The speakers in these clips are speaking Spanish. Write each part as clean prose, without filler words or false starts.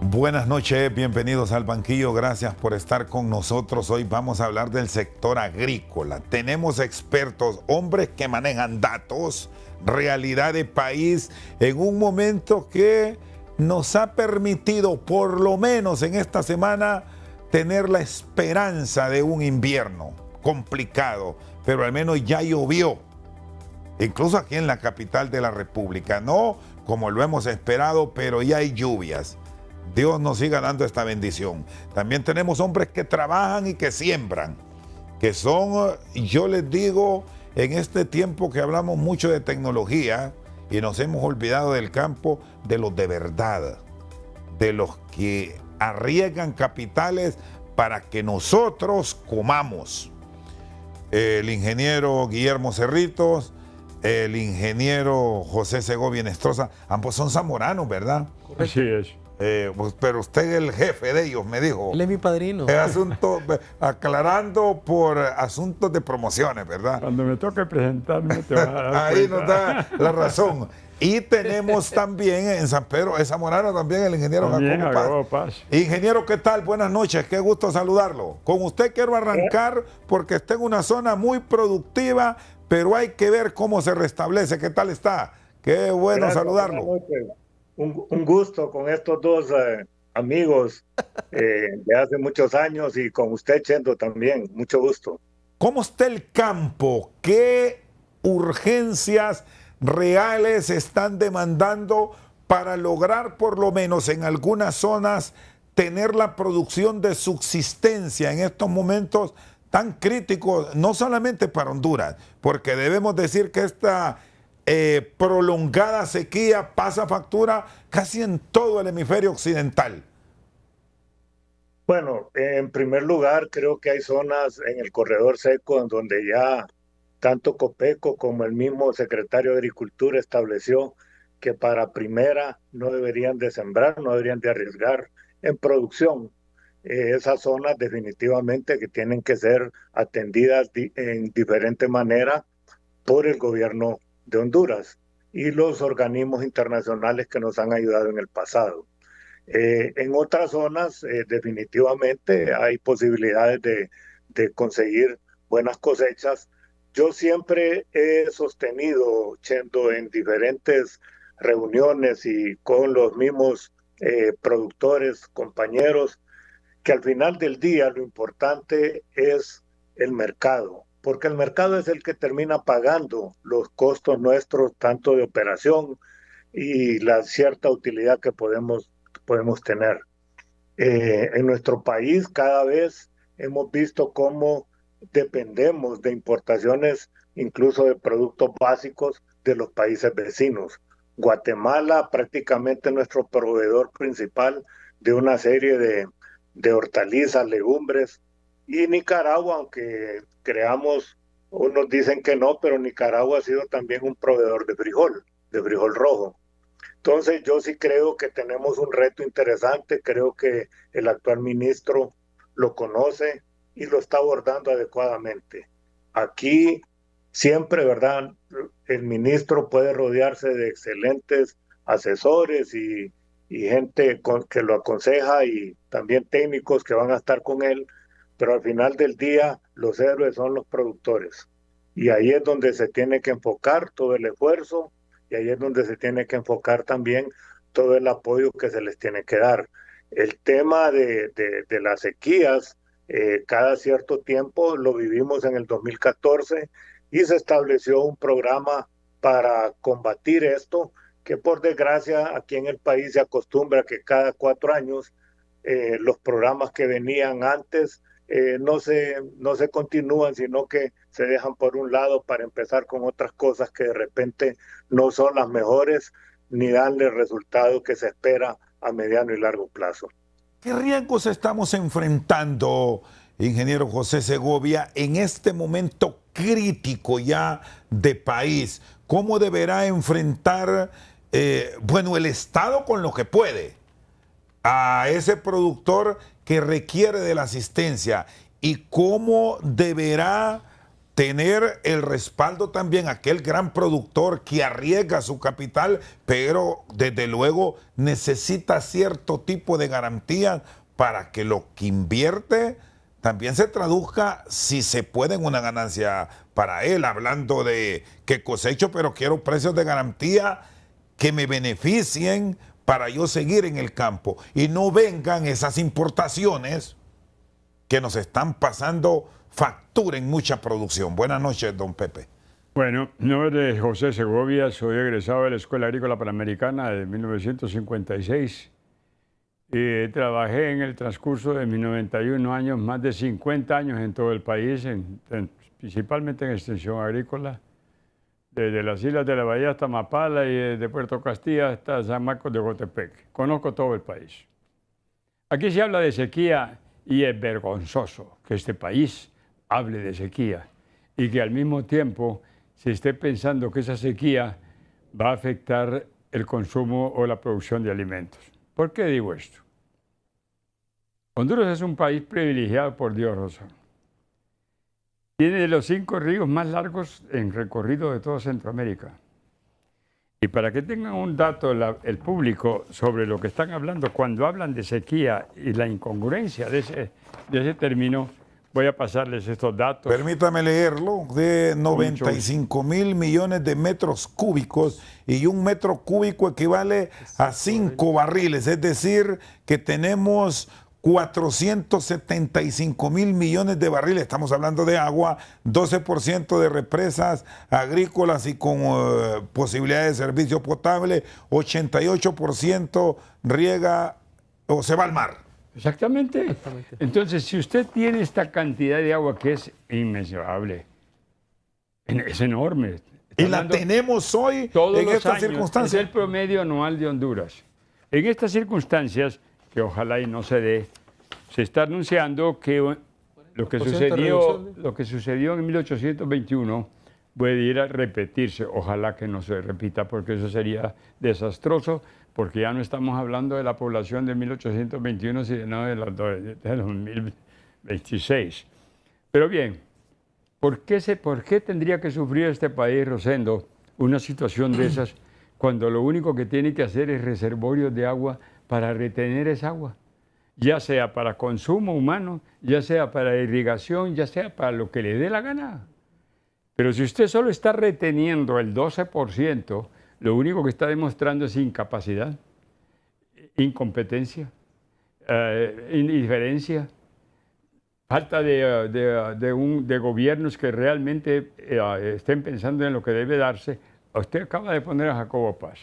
Buenas noches, bienvenidos al banquillo, gracias por estar con nosotros. Hoy vamos a hablar del sector agrícola. Tenemos expertos, hombres que manejan datos, realidad de país, en un momento que nos ha permitido, por lo menos en esta semana, tener la esperanza de un invierno complicado, pero al menos ya llovió. Incluso aquí en la capital de la República, no como lo hemos esperado, pero ya hay lluvias. Dios nos siga dando esta bendición. También tenemos hombres que trabajan y que siembran, que son, yo les digo, en este tiempo que hablamos mucho de tecnología y nos hemos olvidado del campo, de los de verdad, de los que arriesgan capitales para que nosotros comamos. El ingeniero Guillermo Cerritos, el ingeniero José Segovia Nestroza, ambos son zamoranos, ¿verdad? Así es. Pero usted es el jefe de ellos, me dijo. Él es mi padrino. Aclarando por asuntos de promociones, ¿verdad? Cuando me toque presentarme te vas a dar Ahí cuenta. nos da la razón. Y tenemos también en San Pedro, es zamorano también, el ingeniero También Jacobo Paz. Paz. Ingeniero, ¿qué tal? Buenas noches, qué gusto saludarlo. Con usted quiero arrancar porque está en una zona muy productiva, pero hay que ver cómo se restablece. ¿Qué tal está? Qué bueno Gracias, saludarlo. buenas noches. Un gusto con estos dos amigos de hace muchos años y con usted, Chendo, también. Mucho gusto. ¿Cómo está el campo? ¿Qué urgencias reales están demandando para lograr, por lo menos en algunas zonas, tener la producción de subsistencia en estos momentos tan críticos, no solamente para Honduras, porque debemos decir que esta prolongada sequía pasa factura casi en todo el hemisferio occidental? Bueno, en primer lugar, creo que hay zonas en el corredor seco en donde ya tanto Copeco como el mismo secretario de Agricultura estableció que para primera no deberían de sembrar, no deberían de arriesgar en producción. Esas zonas definitivamente que tienen que ser atendidas en diferente manera por el gobierno de Honduras y los organismos internacionales que nos han ayudado en el pasado. En otras zonas definitivamente hay posibilidades de conseguir buenas cosechas. Yo siempre he sostenido, Chendo, en diferentes reuniones y con los mismos productores, compañeros, que al final del día lo importante es el mercado, porque el mercado es el que termina pagando los costos nuestros, tanto de operación y la cierta utilidad que podemos tener. En nuestro país cada vez hemos visto cómo dependemos de importaciones, incluso de productos básicos de los países vecinos. Guatemala prácticamente es nuestro proveedor principal de una serie de hortalizas, legumbres, y Nicaragua, aunque creamos, unos dicen que no, pero Nicaragua ha sido también un proveedor de frijol rojo. Entonces yo sí creo que tenemos un reto interesante, creo que el actual ministro lo conoce y lo está abordando adecuadamente. Aquí siempre, ¿verdad? El ministro puede rodearse de excelentes asesores y gente que lo aconseja y también técnicos que van a estar con él, pero al final del día los héroes son los productores. Y ahí es donde se tiene que enfocar todo el esfuerzo y ahí es donde se tiene que enfocar también todo el apoyo que se les tiene que dar. El tema de las sequías, cada cierto tiempo lo vivimos en el 2014 y se estableció un programa para combatir esto, que por desgracia aquí en el país se acostumbra que cada 4 años los programas que venían antes no se continúan, sino que se dejan por un lado para empezar con otras cosas que de repente no son las mejores ni dan el resultado que se espera a mediano y largo plazo. ¿Qué riesgos estamos enfrentando, ingeniero José Segovia, en este momento crítico ya de país? ¿Cómo deberá enfrentar, el Estado con lo que puede a ese productor que requiere de la asistencia? ¿Y cómo deberá tener el respaldo también aquel gran productor que arriesga su capital, pero desde luego necesita cierto tipo de garantía para que lo que invierte también se traduzca, si se puede, en una ganancia para él, hablando de que cosecho, pero quiero precios de garantía que me beneficien para yo seguir en el campo y no vengan esas importaciones que nos están pasando factura en mucha producción. Buenas noches, don Pepe. Bueno, mi nombre es José Segovia, soy egresado de la Escuela Agrícola Panamericana de 1956 y trabajé en el transcurso de mis 91 años, más de 50 años en todo el país, principalmente en extensión agrícola, desde las Islas de la Bahía hasta Mapala y de Puerto Castilla hasta San Marcos de Ocotepec. Conozco todo el país. Aquí se habla de sequía y es vergonzoso que este país hable de sequía y que al mismo tiempo se esté pensando que esa sequía va a afectar el consumo o la producción de alimentos. ¿Por qué digo esto? Honduras es un país privilegiado por Dios, Rosa. Tiene de los 5 ríos más largos en recorrido de toda Centroamérica. Y para que tengan un dato el público sobre lo que están hablando, cuando hablan de sequía y la incongruencia de ese término, voy a pasarles estos datos. Permítame leerlo, de 95.000 millones de metros cúbicos y un metro cúbico equivale a 5 barriles, es decir, que tenemos 475.000 millones de barriles, estamos hablando de agua, 12% de represas agrícolas y con posibilidades de servicio potable, 88% riega o se va al mar. Exactamente. Entonces, si usted tiene esta cantidad de agua que es inmensurable, es enorme. Y la tenemos hoy en estas circunstancias. Es el promedio anual de Honduras. En estas circunstancias, que ojalá y no se dé, se está anunciando que lo que sucedió en 1821 puede ir a repetirse. Ojalá que no se repita, porque eso sería desastroso, porque ya no estamos hablando de la población de 1821, sino de 2026. Pero bien, ¿por qué tendría que sufrir este país, Rosendo, una situación de esas, cuando lo único que tiene que hacer es reservorios de agua para retener esa agua? Ya sea para consumo humano, ya sea para irrigación, ya sea para lo que le dé la gana. Pero si usted solo está reteniendo el 12%, lo único que está demostrando es incapacidad, incompetencia, indiferencia, falta de gobiernos que realmente estén pensando en lo que debe darse. Usted acaba de poner a Jacobo Paz.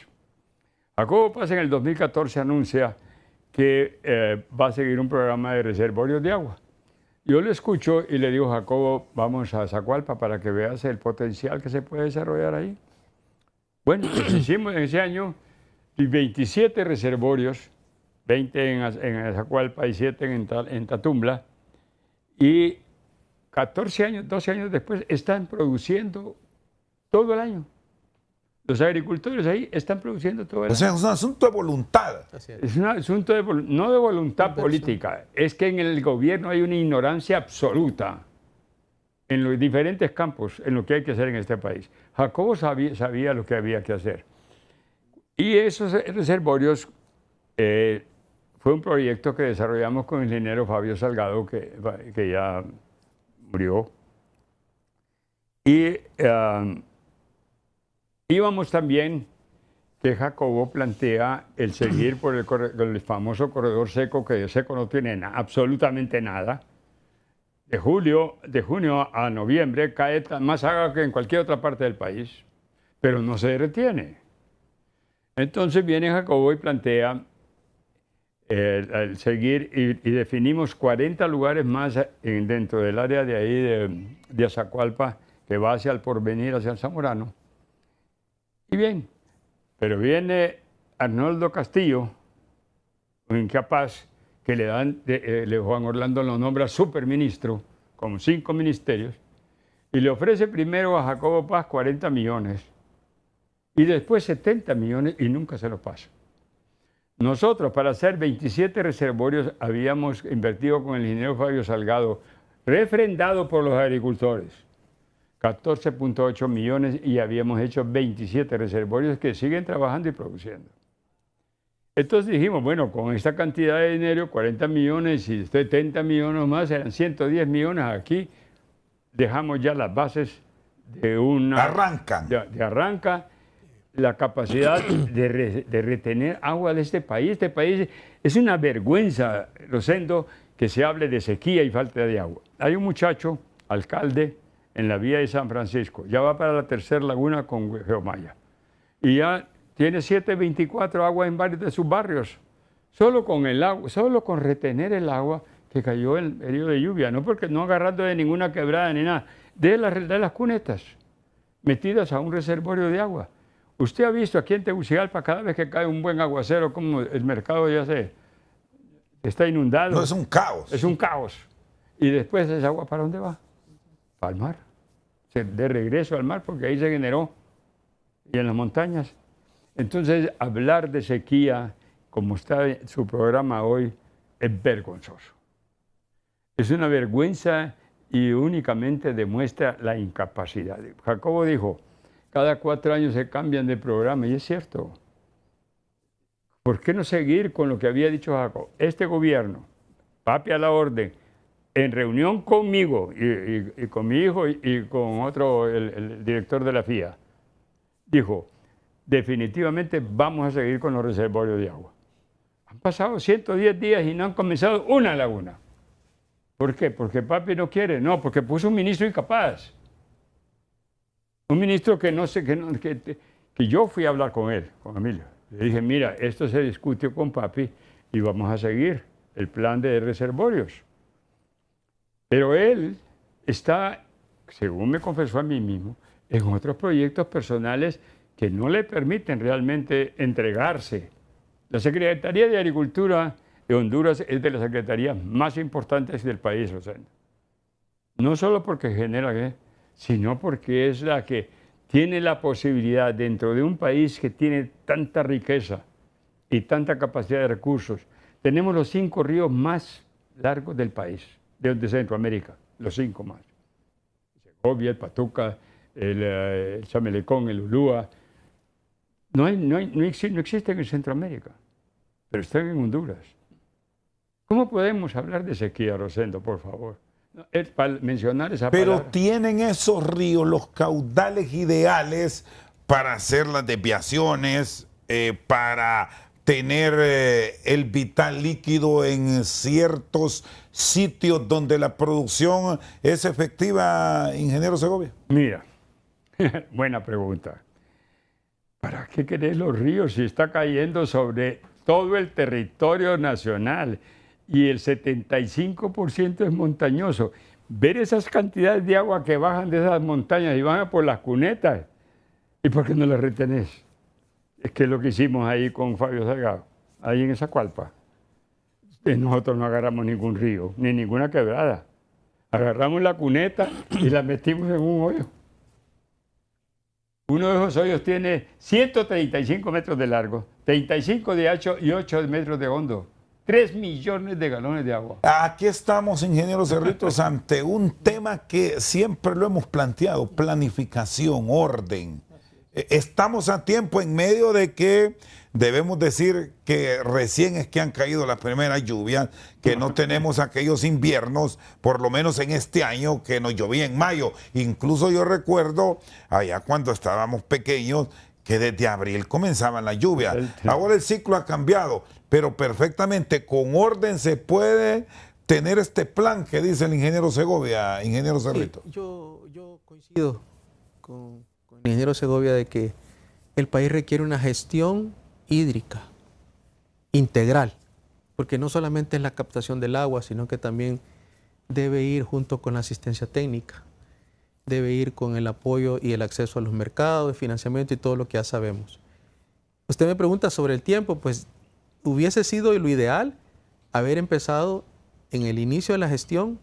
Jacobo Paz en el 2014 anuncia que va a seguir un programa de reservorios de agua. Yo le escucho y le digo, Jacobo, vamos a Zacualpa para que veas el potencial que se puede desarrollar ahí. Bueno, pues hicimos en ese año 27 reservorios, 20 en Zacualpa y 7 en Tatumbla, y 12 años después están produciendo todo el año. Los agricultores ahí están produciendo todo el año. O sea, es un asunto de voluntad. Es un asunto no de voluntad política, es que en el gobierno hay una ignorancia absoluta en los diferentes campos, en lo que hay que hacer en este país. Jacobo sabía lo que había que hacer. Y esos reservorios fue un proyecto que desarrollamos con el ingeniero Fabio Salgado, que ya murió. Y íbamos también, que Jacobo plantea el seguir por el famoso corredor seco, que de seco no tiene absolutamente nada. De junio a noviembre cae más agua que en cualquier otra parte del país, pero no se retiene. Entonces viene Jacobo y plantea el seguir y definimos 40 lugares más dentro del área de ahí de Azacualpa, que va hacia el Porvenir, hacia el Zamorano. Y bien, pero viene Arnoldo Castillo, un incapaz, que Juan Orlando lo nombra superministro, con 5 ministerios, y le ofrece primero a Jacobo Paz 40 millones, y después 70 millones, y nunca se lo pasa. Nosotros, para hacer 27 reservorios, habíamos invertido con el ingeniero Fabio Salgado, refrendado por los agricultores, 14.8 millones y habíamos hecho 27 reservorios que siguen trabajando y produciendo. Entonces dijimos, bueno, con esta cantidad de dinero, 40 millones y 70 millones más, eran 110 millones aquí, dejamos ya las bases de una... Arrancan. De arranca la capacidad de retener agua de este país. Este país es una vergüenza, Rosendo, que se hable de sequía y falta de agua. Hay un muchacho, alcalde, en la vía de San Francisco, ya va para la tercera laguna con Geomaya, y ya tiene 724 agua en varios de sus barrios, solo con el agua, solo con retener el agua que cayó en el periodo de lluvia, no porque no agarrando de ninguna quebrada ni nada, de las cunetas metidas a un reservorio de agua. Usted ha visto aquí en Tegucigalpa, cada vez que cae un buen aguacero, como el mercado ya está inundado. No, es un caos. Es un caos. Y después esa agua, ¿para dónde va? Para el mar. De regreso al mar, porque ahí se generó. Y en las montañas. Entonces, hablar de sequía, como está en su programa hoy, es vergonzoso. Es una vergüenza y únicamente demuestra la incapacidad. Jacobo dijo, cada 4 años se cambian de programa, y es cierto. ¿Por qué no seguir con lo que había dicho Jacobo? Este gobierno, papi a la orden, en reunión conmigo y con mi hijo y con otro, el director de la FIA, dijo, definitivamente vamos a seguir con los reservorios de agua. Han pasado 110 días y no han comenzado una laguna. ¿Por qué? Porque papi no quiere. No, porque puso un ministro incapaz. Un ministro que no sé, que yo fui a hablar con él, con Emilio. Le dije, mira, esto se discutió con papi y vamos a seguir el plan de reservorios. Pero él está, según me confesó a mí mismo, en otros proyectos personales que no le permiten realmente entregarse. La Secretaría de Agricultura de Honduras es de las secretarías más importantes del país, Rosendo. No solo porque genera, sino porque es la que tiene la posibilidad dentro de un país que tiene tanta riqueza y tanta capacidad de recursos. Tenemos los 5 ríos más largos del país, de Centroamérica, los 5 más. Segovia, el Patuca, el Chamelecón, el Ulúa. No existen en Centroamérica, pero están en Honduras. ¿Cómo podemos hablar de sequía, Rosendo, por favor? Es para mencionar esa palabra. Pero tienen esos ríos los caudales ideales para hacer las desviaciones, para tener el vital líquido en ciertos sitios donde la producción es efectiva, ingeniero Segovia. Mira, buena pregunta. ¿Para qué querés los ríos si está cayendo sobre todo el territorio nacional y el 75% es montañoso? Ver esas cantidades de agua que bajan de esas montañas y van por las cunetas, ¿y por qué no las retenés? Es que es lo que hicimos ahí con Fabio Salgado, ahí en esa cualpa. Nosotros no agarramos ningún río, ni ninguna quebrada. Agarramos la cuneta y la metimos en un hoyo. Uno de esos hoyos tiene 135 metros de largo, 35 de ancho y 8 metros de hondo. 3 millones de galones de agua. Aquí estamos, ingeniero Cerritos, ante un tema que siempre lo hemos planteado, planificación, orden. Estamos a tiempo en medio de que debemos decir que recién es que han caído las primeras lluvias, que no tenemos aquellos inviernos, por lo menos en este año, que nos llovía en mayo. Incluso yo recuerdo, allá cuando estábamos pequeños, que desde abril comenzaban las lluvias. Ahora el ciclo ha cambiado, pero perfectamente con orden se puede tener este plan que dice el ingeniero Segovia, ingeniero Cerrito. Sí, yo coincido con el ingeniero Segovia de que el país requiere una gestión hídrica integral, porque no solamente es la captación del agua, sino que también debe ir junto con la asistencia técnica, debe ir con el apoyo y el acceso a los mercados, el financiamiento y todo lo que ya sabemos. Usted me pregunta sobre el tiempo, pues hubiese sido lo ideal haber empezado en el inicio de la gestión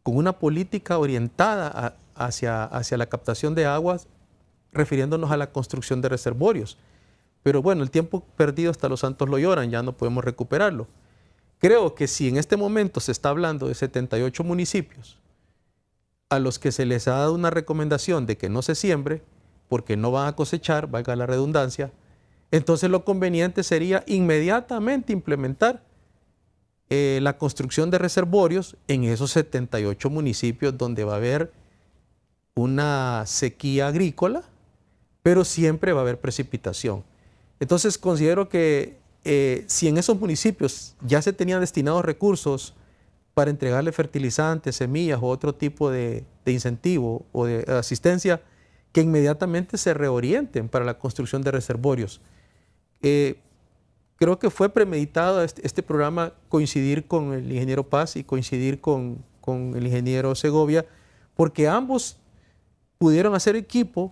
con una política orientada hacia la captación de aguas, refiriéndonos a la construcción de reservorios. Pero bueno, el tiempo perdido hasta los santos lo lloran, ya no podemos recuperarlo. Creo que si en este momento se está hablando de 78 municipios, a los que se les ha dado una recomendación de que no se siembre, porque no van a cosechar, valga la redundancia, entonces lo conveniente sería inmediatamente implementar la construcción de reservorios en esos 78 municipios donde va a haber una sequía agrícola, pero siempre va a haber precipitación. Entonces considero que si en esos municipios ya se tenían destinados recursos para entregarle fertilizantes, semillas o otro tipo de incentivo o de asistencia, que inmediatamente se reorienten para la construcción de reservorios. Creo que fue premeditado este programa coincidir con el ingeniero Paz y coincidir con el ingeniero Segovia, porque ambos pudieron hacer equipo,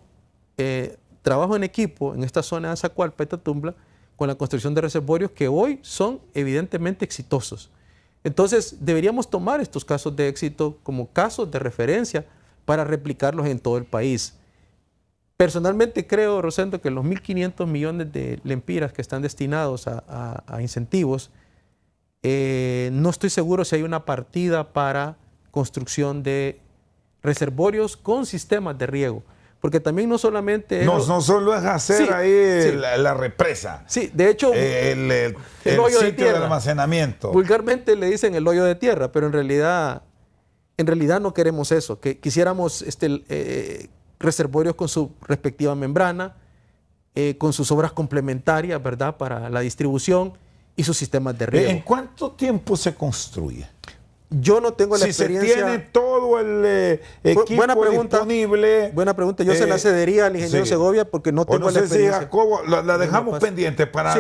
trabajo en equipo en esta zona de Azacualpa y Tatumbla con la construcción de reservorios que hoy son evidentemente exitosos. Entonces deberíamos tomar estos casos de éxito como casos de referencia para replicarlos en todo el país. Personalmente creo, Rosendo, que los 1.500 millones de lempiras que están destinados a incentivos, no estoy seguro si hay una partida para construcción de reservorios con sistemas de riego. Porque también no solamente... No solo es hacer ahí la represa. Sí, de hecho... el hoyo de sitio tierra. de almacenamiento. Vulgarmente le dicen el hoyo de tierra, pero en realidad no queremos eso. Que quisiéramos reservorios con su respectiva membrana, con sus obras complementarias, ¿verdad?, para la distribución y sus sistemas de riego. ¿En cuánto tiempo se construye? Yo no tengo la experiencia. Si se tiene todo el equipo disponible. Buena pregunta. Yo se la cedería al ingeniero Segovia porque no tengo la experiencia. Si Jacobo, la dejamos pendiente para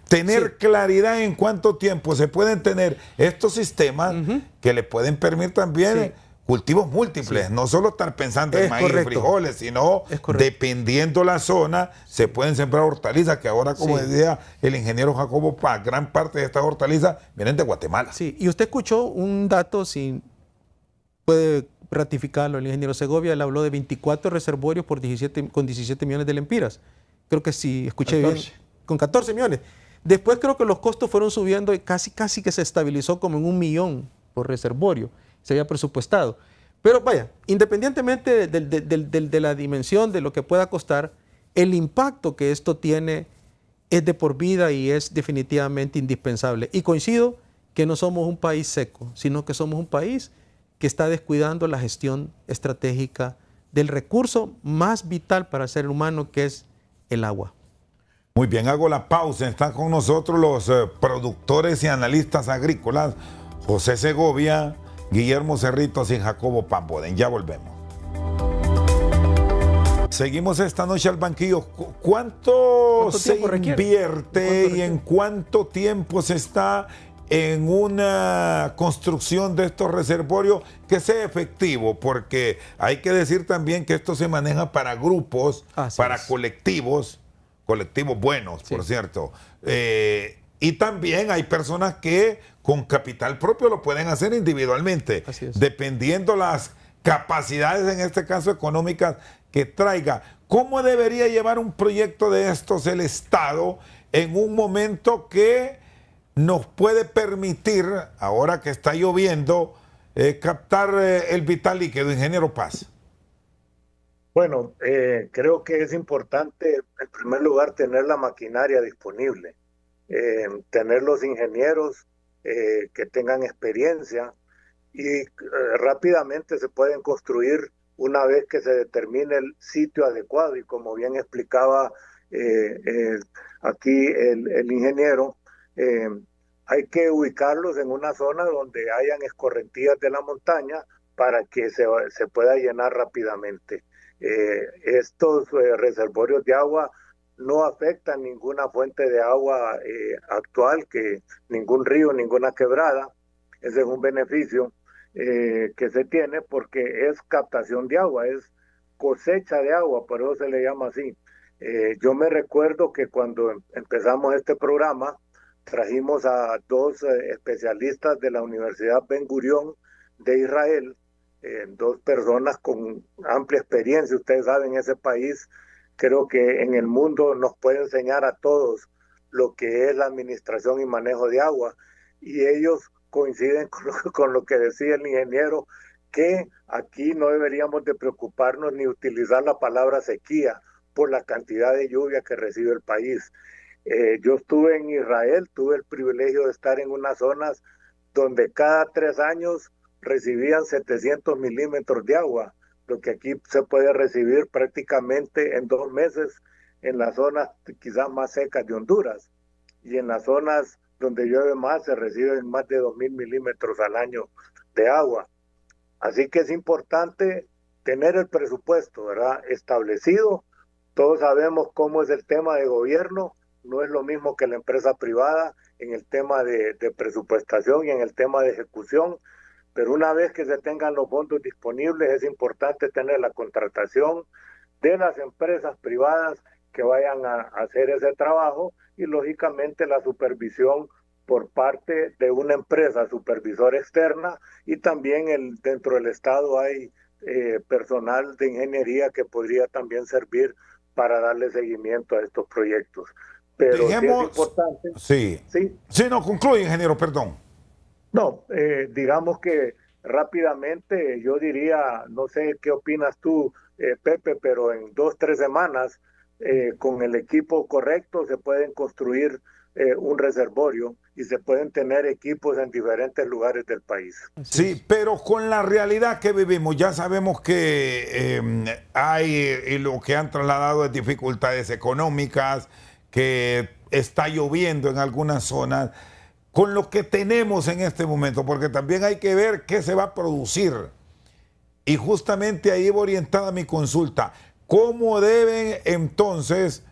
tener claridad en cuánto tiempo se pueden tener estos sistemas que le pueden permitir también cultivos múltiples, no solo estar pensando en maíz y frijoles, sino dependiendo la zona, se pueden sembrar hortalizas, que ahora, como decía el ingeniero Jacobo Paz, gran parte de estas hortalizas vienen de Guatemala. Sí, y usted escuchó un dato, si puede ratificarlo, el ingeniero Segovia, él habló de 24 reservorios con 17 millones de lempiras. Creo que sí, escuché 14. Bien, con 14 millones. Después creo que los costos fueron subiendo y casi que se estabilizó como en 1 millón por reservorio. Se había presupuestado. Pero vaya, independientemente de la dimensión de lo que pueda costar, el impacto que esto tiene es de por vida y es definitivamente indispensable. Y coincido que no somos un país seco, sino que somos un país que está descuidando la gestión estratégica del recurso más vital para el ser humano, que es el agua. Muy bien, hago la pausa. Están con nosotros los productores y analistas agrícolas, José Segovia, Guillermo Cerritos y Jacobo Pamboden. Ya volvemos. Seguimos esta noche al banquillo. ¿Cuánto se invierte y en cuánto tiempo se está en una construcción de estos reservorios que sea efectivo? Porque hay que decir también que esto se maneja para grupos, colectivos buenos, por cierto. Y también hay personas que con capital propio lo pueden hacer individualmente, dependiendo las capacidades, en este caso económicas, que traiga. ¿Cómo debería llevar un proyecto de estos el Estado en un momento que nos puede permitir, ahora que está lloviendo, captar el vital líquido? Ingeniero Paz. Bueno, creo que es importante, en primer lugar, tener la maquinaria disponible. Tener los ingenieros que tengan experiencia y rápidamente se pueden construir una vez que se determine el sitio adecuado, y como bien explicaba aquí el ingeniero, hay que ubicarlos en una zona donde hayan escorrentías de la montaña para que se pueda llenar rápidamente. Estos reservorios de agua no afectan ninguna fuente de agua actual, que ningún río, ninguna quebrada. Ese es un beneficio que se tiene porque es captación de agua, es cosecha de agua, por eso se le llama así. Yo me recuerdo que cuando empezamos este programa, trajimos a 2 especialistas de la Universidad Ben Gurión de Israel, 2 personas con amplia experiencia. Ustedes saben, ese país, creo que en el mundo nos puede enseñar a todos lo que es la administración y manejo de agua, y ellos coinciden con lo que decía el ingeniero, que aquí no deberíamos de preocuparnos ni utilizar la palabra sequía por la cantidad de lluvia que recibe el país. Yo estuve en Israel, tuve el privilegio de estar en unas zonas donde cada 3 años recibían 700 milímetros de agua, lo que aquí se puede recibir prácticamente en 2 meses en las zonas quizás más secas de Honduras, y en las zonas donde llueve más se reciben más de 2.000 milímetros al año de agua. Así que es importante tener el presupuesto, ¿verdad?, establecido. Todos sabemos cómo es el tema de gobierno, no es lo mismo que la empresa privada en el tema de presupuestación y en el tema de ejecución, pero una vez que se tengan los fondos disponibles es importante tener la contratación de las empresas privadas que vayan a hacer ese trabajo y lógicamente la supervisión por parte de una empresa supervisora externa, y también dentro del Estado hay personal de ingeniería que podría también servir para darle seguimiento a estos proyectos. Pero Dejemos, sí es importante. sí. Sí, Sí, no, concluye, ingeniero, perdón. no, digamos que rápidamente yo diría, no sé qué opinas tú, Pepe, pero en 2, 3 semanas, con el equipo correcto, se pueden construir un reservorio y se pueden tener equipos en diferentes lugares del país. Sí, pero con la realidad que vivimos, ya sabemos que hay, y lo que han trasladado es dificultades económicas, que está lloviendo en algunas zonas, con lo que tenemos en este momento, porque también hay que ver qué se va a producir. Y justamente ahí va orientada mi consulta. ¿Cómo deben entonces,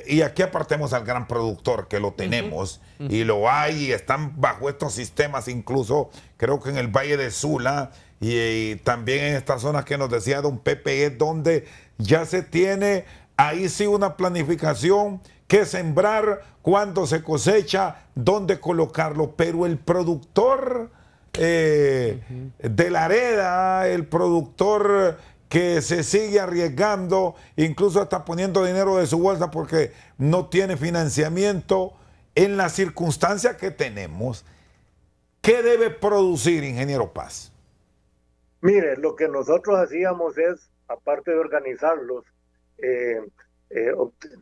y aquí apartemos al gran productor, que lo tenemos, y lo hay, y están bajo estos sistemas, incluso creo que en el Valle de Sula, y también en estas zonas que nos decía don Pepe, es donde ya se tiene ahí sí una planificación, qué sembrar, cuándo se cosecha, dónde colocarlo, pero el productor de la areda, el productor que se sigue arriesgando, incluso está poniendo dinero de su bolsa porque no tiene financiamiento, en las circunstancias que tenemos, ¿qué debe producir, ingeniero Paz? Mire, lo que nosotros hacíamos es, aparte de organizarlos,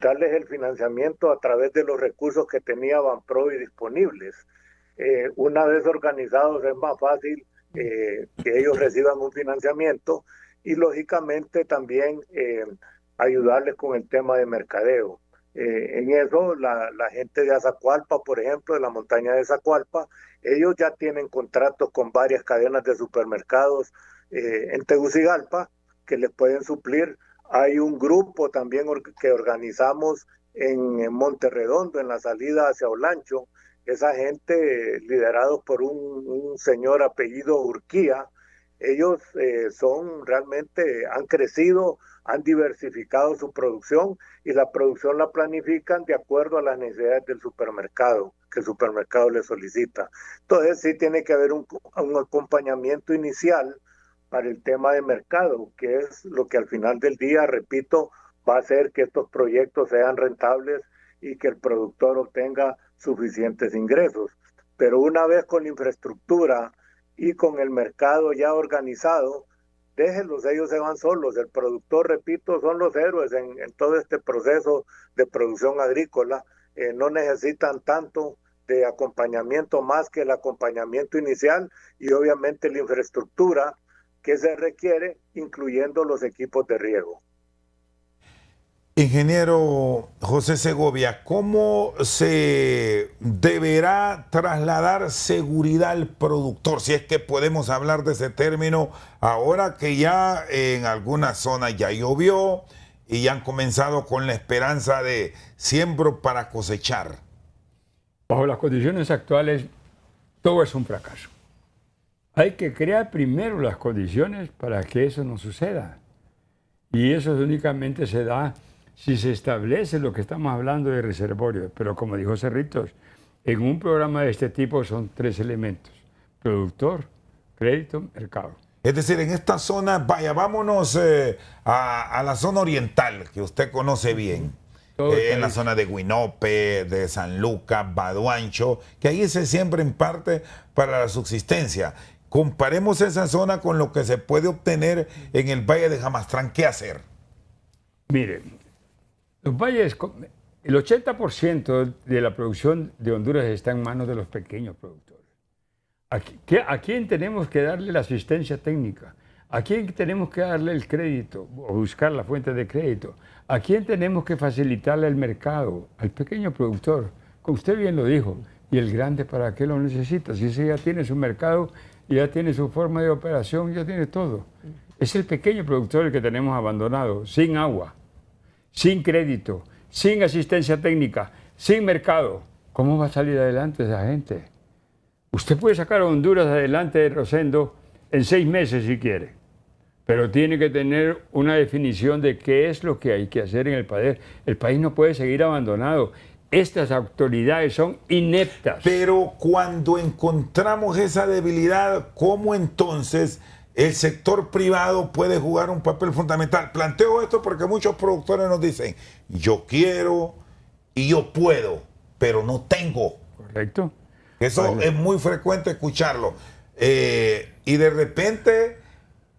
darles el financiamiento a través de los recursos que tenía Banprovi disponibles. Una vez organizados es más fácil que ellos reciban un financiamiento, y lógicamente también ayudarles con el tema de mercadeo. En eso la gente de Azacualpa, por ejemplo, de la montaña de Azacualpa, ellos ya tienen contratos con varias cadenas de supermercados en Tegucigalpa que les pueden suplir. Hay un grupo también que organizamos en Monterredondo, en la salida hacia Olancho. Esa gente, liderados por un señor apellido Urquía, ellos realmente han crecido, han diversificado su producción, y la producción la planifican de acuerdo a las necesidades del supermercado, que el supermercado le solicita. Entonces sí tiene que haber un acompañamiento inicial para el tema de mercado, que es lo que al final del día, repito, va a hacer que estos proyectos sean rentables y que el productor obtenga suficientes ingresos. Pero una vez con la infraestructura y con el mercado ya organizado, déjenlos, ellos se van solos. El productor, repito, son los héroes en todo este proceso de producción agrícola. No necesitan tanto de acompañamiento más que el acompañamiento inicial y obviamente la infraestructura que se requiere, incluyendo los equipos de riego. Ingeniero José Segovia, ¿cómo se deberá trasladar seguridad al productor? Si es que podemos hablar de ese término, ahora que ya en algunas zonas ya llovió y ya han comenzado con la esperanza de siembro para cosechar. Bajo las condiciones actuales, todo es un fracaso. Hay que crear primero las condiciones para que eso no suceda. Y eso únicamente se da si se establece lo que estamos hablando de reservorios. Pero como dijo Cerritos, en un programa de este tipo son 3 elementos: productor, crédito, mercado. Es decir, en esta zona, vaya, vámonos a la zona oriental, que usted conoce bien. En la zona de Huinope, de San Lucas, Baduancho, que ahí se siembra en parte para la subsistencia. Comparemos esa zona con lo que se puede obtener en el Valle de Jamastrán. ¿Qué hacer? Mire, los valles, el 80% de la producción de Honduras está en manos de los pequeños productores. ¿A quién tenemos que darle la asistencia técnica? ¿A quién tenemos que darle el crédito o buscar la fuente de crédito? ¿A quién tenemos que facilitarle el mercado? Al pequeño productor. Como usted bien lo dijo. ¿Y el grande para qué lo necesita? Si ese ya tiene su mercado, ya tiene su forma de operación, ya tiene todo. Es el pequeño productor el que tenemos abandonado, sin agua, sin crédito, sin asistencia técnica, sin mercado. ¿Cómo va a salir adelante esa gente? Usted puede sacar a Honduras adelante, Rosendo, en 6 meses si quiere, pero tiene que tener una definición de qué es lo que hay que hacer en el país. El país no puede seguir abandonado. Estas autoridades son ineptas. Pero cuando encontramos esa debilidad, ¿cómo entonces el sector privado puede jugar un papel fundamental? Planteo esto porque muchos productores nos dicen, yo quiero y yo puedo, pero no tengo. Correcto. Eso es muy frecuente escucharlo. Y de repente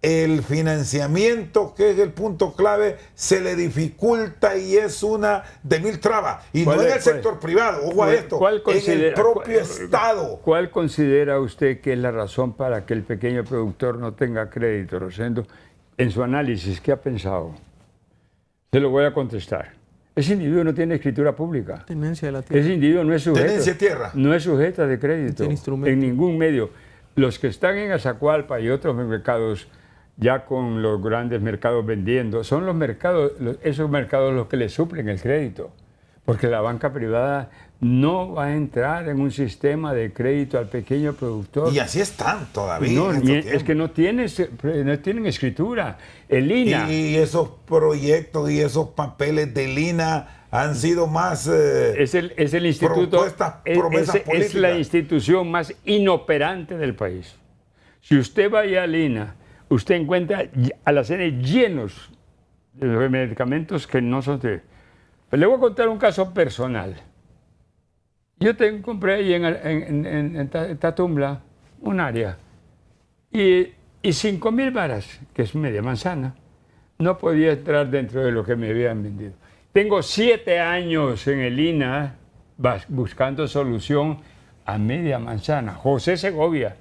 el financiamiento, que es el punto clave, se le dificulta y es una de mil trabas. Y no en el sector privado, ojo a esto, en el propio Estado. ¿Cuál considera usted que es la razón para que el pequeño productor no tenga crédito, Rosendo? En su análisis, ¿qué ha pensado? Se lo voy a contestar. Ese individuo no tiene escritura pública. Tenencia de la tierra. Ese individuo no es sujeto. Tenencia de tierra. No es sujeta de crédito. En ningún medio. Los que están en Azacualpa y otros mercados, ya con los grandes mercados vendiendo, son los mercados, esos mercados los que le suplen el crédito. Porque la banca privada no va a entrar en un sistema de crédito al pequeño productor. Y así están todavía. No, es que no tienen escritura. El INA. Y esos proyectos y esos papeles del INA han sido más es el instituto, promesas políticas. Es la institución más inoperante del país. Si usted vaya al INA, usted encuentra alacenes llenos de medicamentos que no son de... Pero le voy a contar un caso personal. Yo compré ahí en Tatumbla un área y 5.000 varas, que es media manzana, no podía entrar dentro de lo que me habían vendido. Tengo 7 años en el INA buscando solución a media manzana. José Segovia.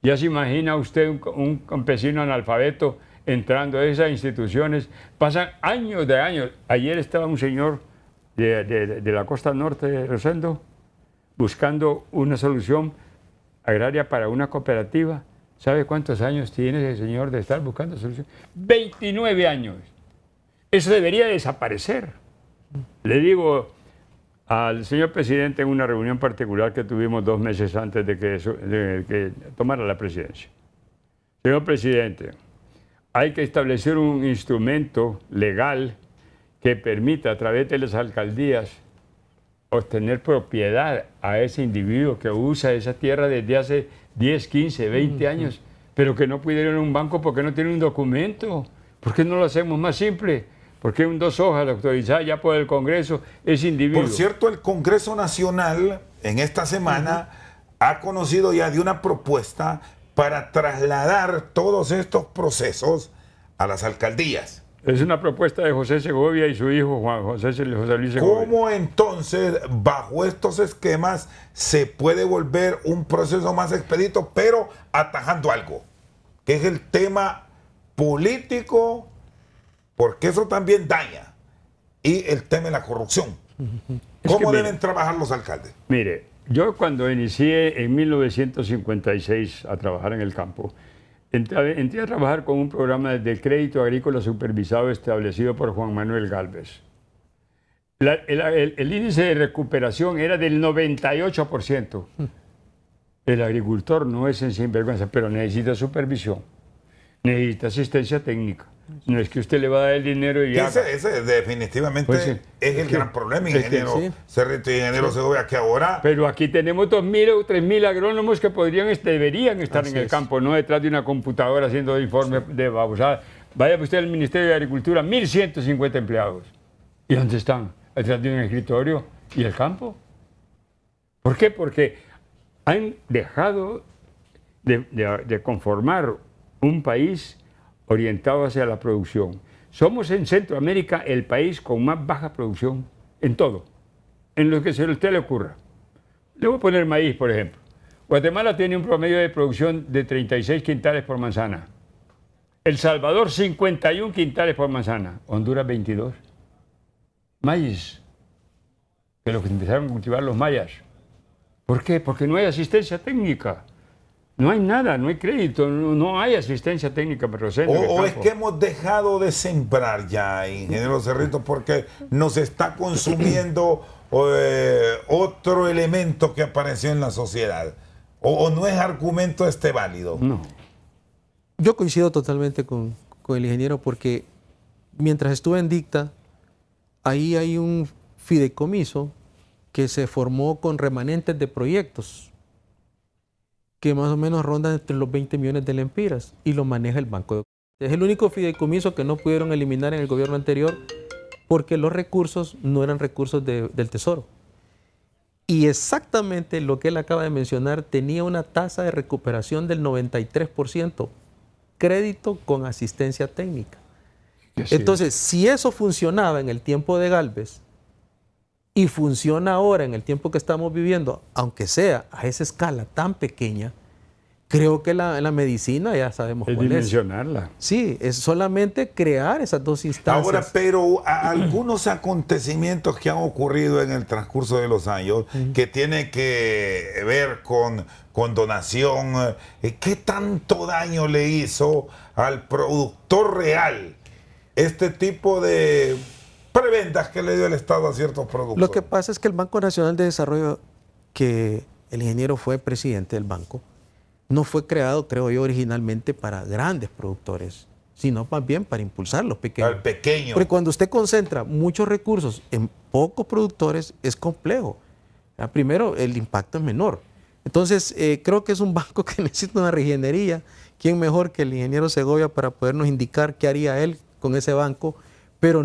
Ya se imagina usted un campesino analfabeto entrando a esas instituciones. Pasan años de años. Ayer estaba un señor de la costa norte de Rosendo buscando una solución agraria para una cooperativa. ¿Sabe cuántos años tiene ese señor de estar buscando solución? 29 años. Eso debería desaparecer. Le digo al señor presidente en una reunión particular que tuvimos 2 meses antes de que tomara la presidencia. Señor presidente, hay que establecer un instrumento legal que permita a través de las alcaldías obtener propiedad a ese individuo que usa esa tierra desde hace 10, 15, 20 años, pero que no puede ir a un banco porque no tiene un documento. ¿Por qué no lo hacemos más simple? Porque en 2 hojas autorizadas ya por el Congreso ese individuo. Por cierto, el Congreso Nacional en esta semana ha conocido ya de una propuesta para trasladar todos estos procesos a las alcaldías. Es una propuesta de José Segovia y su hijo Juan José Luis Segovia. ¿Cómo entonces, bajo estos esquemas, se puede volver un proceso más expedito, pero atajando algo, que es el tema político, porque eso también daña, y el tema de la corrupción? ¿Cómo deben trabajar los alcaldes? Mire, yo cuando inicié en 1956 a trabajar en el campo, entré a trabajar con un programa de crédito agrícola supervisado establecido por Juan Manuel Gálvez. El índice de recuperación era del 98%. El agricultor no es en sinvergüenza, pero necesita supervisión, necesita asistencia técnica. No es que usted le va a dar el dinero y ya... Ese definitivamente pues sí, es el gran problema, ingeniero Cerrito y ingeniero Segovia, que ahora... Pero aquí tenemos 2.000 o 3.000 agrónomos que deberían estar en el campo, no detrás de una computadora haciendo informes de babosada. Vaya usted al Ministerio de Agricultura, 1.150 empleados. ¿Y dónde están? Detrás de un escritorio. ¿Y el campo? ¿Por qué? Porque han dejado de conformar un país orientado hacia la producción. Somos en Centroamérica el país con más baja producción en todo, en lo que se a usted le ocurra. Le voy a poner maíz, por ejemplo. Guatemala tiene un promedio de producción de 36 quintales por manzana. El Salvador, 51 quintales por manzana. Honduras, 22. Maíz, que los que empezaron a cultivar los mayas. ¿Por qué? Porque no hay asistencia técnica. No hay nada, no hay crédito, no hay asistencia técnica para Rosendo. O es que hemos dejado de sembrar ya, ingeniero Cerrito, porque nos está consumiendo otro elemento que apareció en la sociedad. O no es argumento válido. No. Yo coincido totalmente con el ingeniero porque mientras estuve en Dicta, ahí hay un fideicomiso que se formó con remanentes de proyectos que más o menos rondan entre los 20 millones de lempiras y lo maneja el Banco de Occidente. Es el único fideicomiso que no pudieron eliminar en el gobierno anterior porque los recursos no eran recursos del Tesoro. Y exactamente lo que él acaba de mencionar tenía una tasa de recuperación del 93%, crédito con asistencia técnica. Entonces, si eso funcionaba en el tiempo de Gálvez y funciona ahora en el tiempo que estamos viviendo, aunque sea a esa escala tan pequeña, creo que la medicina ya sabemos cuál es. Dimensionarla. Sí, es solamente crear esas dos instancias. Ahora, pero algunos acontecimientos que han ocurrido en el transcurso de los años, que tiene que ver con donación, ¿qué tanto daño le hizo al productor real este tipo de prebendas que le dio el Estado a ciertos productos? Lo que pasa es que el Banco Nacional de Desarrollo, que el ingeniero fue presidente del banco, no fue creado, creo yo, originalmente para grandes productores, sino más bien para impulsar los pequeños. Al pequeño. Porque cuando usted concentra muchos recursos en pocos productores, es complejo. Primero, el impacto es menor. Entonces, creo que es un banco que necesita una reingeniería. ¿Quién mejor que el ingeniero Segovia para podernos indicar qué haría él con ese banco? Pero